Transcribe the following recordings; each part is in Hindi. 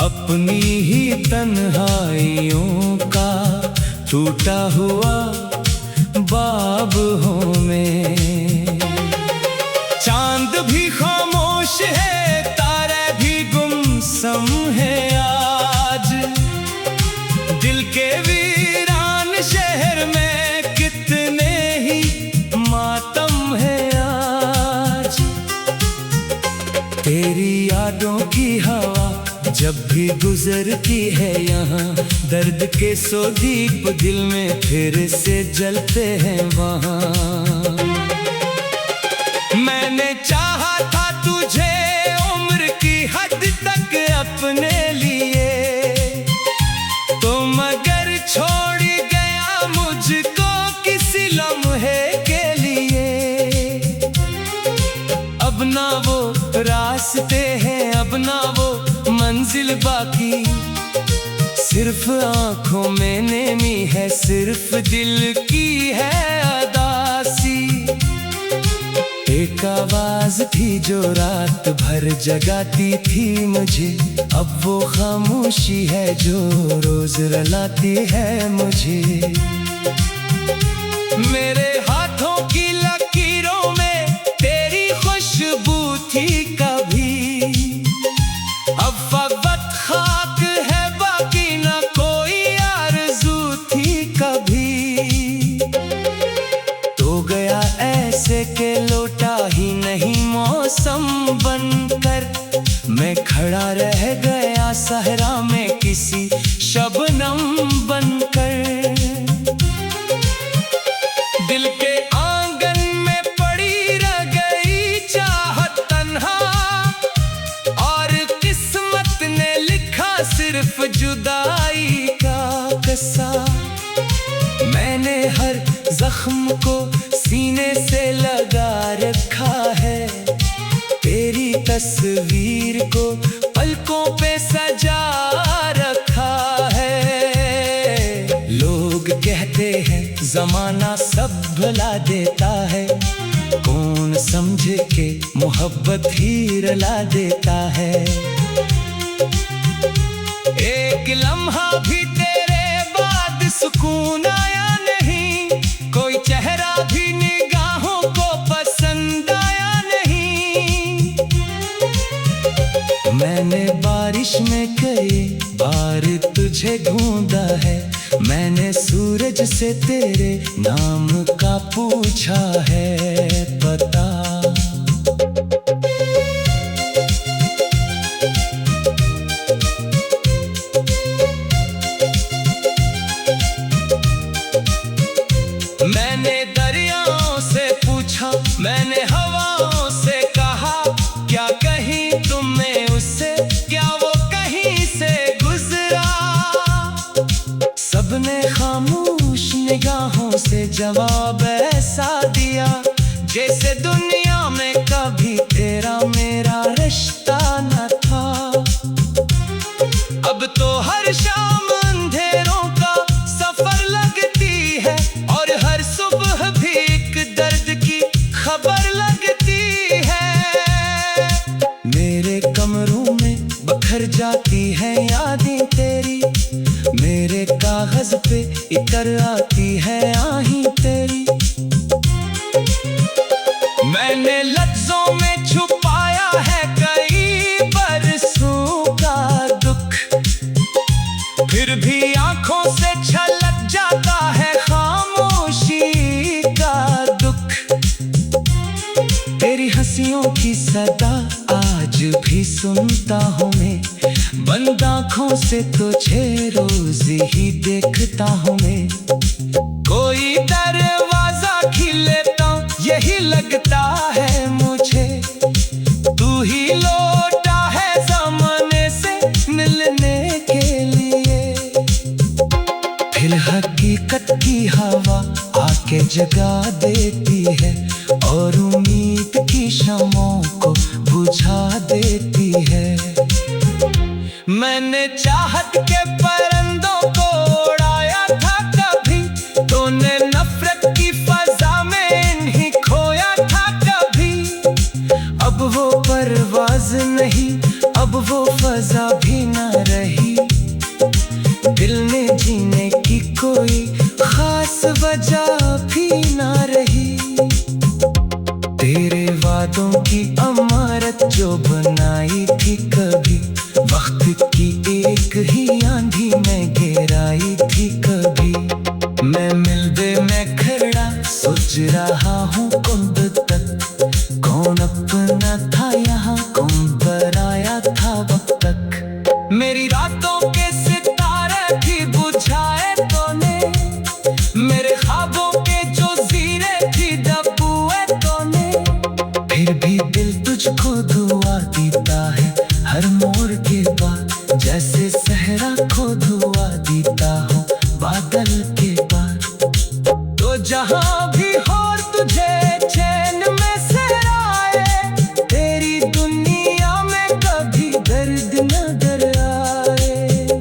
अपनी ही तन्हाइयों का टूटा हुआ बाब हूँ मैं। चांद भी खामोश है, तारे भी गुमसुम है आज। दिल के वीरान शहर में कितने ही मातम है आज। तेरी यादों की हवा जब भी गुजरती है यहाँ, दर्द के सौ दीप दिल में फिर से जलते हैं वहाँ। मैंने चाहा था तुझे उम्र की हद तक अपने लिए, तो मगर छोड़ गया मुझको किसी लम्हे के लिए। अब ना वो रास्ते हैं, अब ना वो मंजिल बाकी, सिर्फ आंखों में नेमी है, सिर्फ दिल की है अदासी। एक आवाज थी जो रात भर जगाती थी मुझे, अब वो खामोशी है जो रोज रुलाती है मुझे। मेरे हाथों की लकीरों में तेरी खुशबू थी कभी, अब फकत खाक है बाकी ना कोई आरज़ू थी कभी। तो गया ऐसे के लौटा ही नहीं मौसम बनकर, मैं खड़ा रह गया सहरा में किसी शबनम बनकर। दिल के आंगन में पड़ी रह गई चाहत तन्हा, और किस्मत ने लिखा सिर्फ जुदाई का किस्सा। मैंने हर जख्म को सीने से लगा रखा है, तेरी तस्वीर को पलकों पे सजा रखा है। लोग कहते हैं जमाना सब भुला देता है, कौन समझे कि मोहब्बत ही रुला देता है। एक लम्हा भी तेरे बाद सुकून आया नहीं, कोई चेहरा भी निगाहों को पसंद आया नहीं। मैंने बारिश में कई बार तुझे ढूंढा है, मैंने सूरज से तेरे नाम का पूछा है पता। मैंने दरियाओं से पूछा, मैंने हवाओं से कहा, क्या कहीं तुम्हें उससे, क्या वो कहीं से गुजरा। सबने खामोश निगाहों से जवाब ऐसा दिया, जैसे दुनिया में कभी तेरा मेरा रिश्ता न था। अब तो हर शाम अंधेरों का सफर लगती है, और हर सुबह भी एक दर्द की खबर लगती है। मेरे कमरों में बखर जाती है यादें तेरी, मेरे कागज पे इतर आती है आहीं तेरी। मैंने लफ्जों में छुपाया है कई बरसों का दुख, फिर भी आंखों से छलक जाता है खामोशी का दुख। तेरी हंसियों की सदा आज भी सुनता हूँ मैं, बंद आँखों से तुझे रोज ही देखता हूँ मैं। कोई दरवाजा खिलेता यही लगता है मुझे, तू ही लौटा है ज़माने से मिलने के लिए। फिर हकीकत की हवा आके जगा देती है, और उम्मीद की शमों को बुझा देती है। मैंने चाहत के परिंदों को उड़ाया था कभी, तूने नफरत की फजा में इन्हीं खोया था कभी। अब वो परवाज नहीं, अब वो फजा भी न रही। आई थी कभी, वक्त की एक ही आंधी में घेराई थी कभी। मैं मिल दे मैं खड़ा सोच रहा हूँ कब तक, कौन अपना था यहाँ, कौन बनाया था वक्त तक। मेरी रातों के सितारे भी बुझाए तूने, मेरे ख्वाबों के जो जीरे थी दबुए तूने। फिर भी दिल तुझको दुआ देता है हर मोड़ के बाद, जैसे सहरा को दुआ देता हो बादल के बाद। तो जहाँ भी हो तुझे चैन में सहराए, तेरी दुनिया में कभी दर्द नजर आए।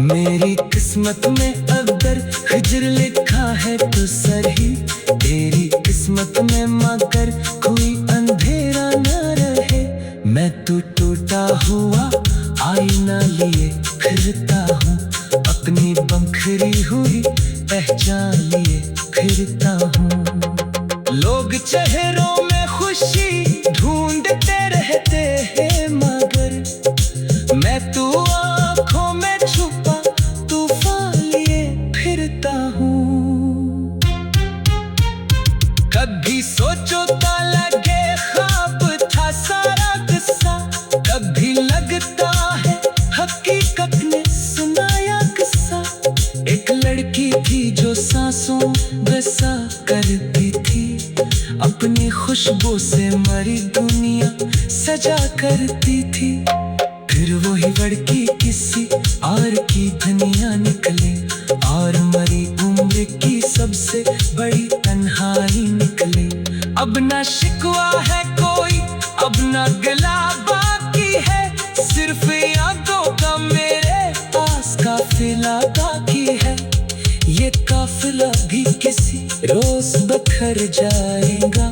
मेरी किस्मत में अगर हिजर लिखा है तो सही, तेरी किस्मत में मगर कोई अंधेरा न रहे। मैं तो टूटा हुआ आईना लिए फिरता हूँ, अपनी बंखरी हुई पहचान लिए फिरता हूँ। लोग चेहरों में खुशी ढूंढते रहते हैं, मगर मैं तो आँखों में छुपा तूफान लिए फिरता हूँ। कभी सोचो तो लगे ख्वाब था सारा किस्सा, कभी लगता है हकीकत ने सुनाया किस्सा। एक लड़की थी जो सांसों बसा करती थी, अपनी खुशबू से मरी दुनिया सजा करती थी। फिर वही लड़की किसी और की धनिया निकले, और मरी उम्र की सबसे बड़ी तन्हाई निकले। अब ना शिकवा है कोई, अब ना गिला बाकी है, सिर्फ यादों का मेरे पास काफिला बाकी है। ये काफिला भी किसी रोज बखर जाएगा,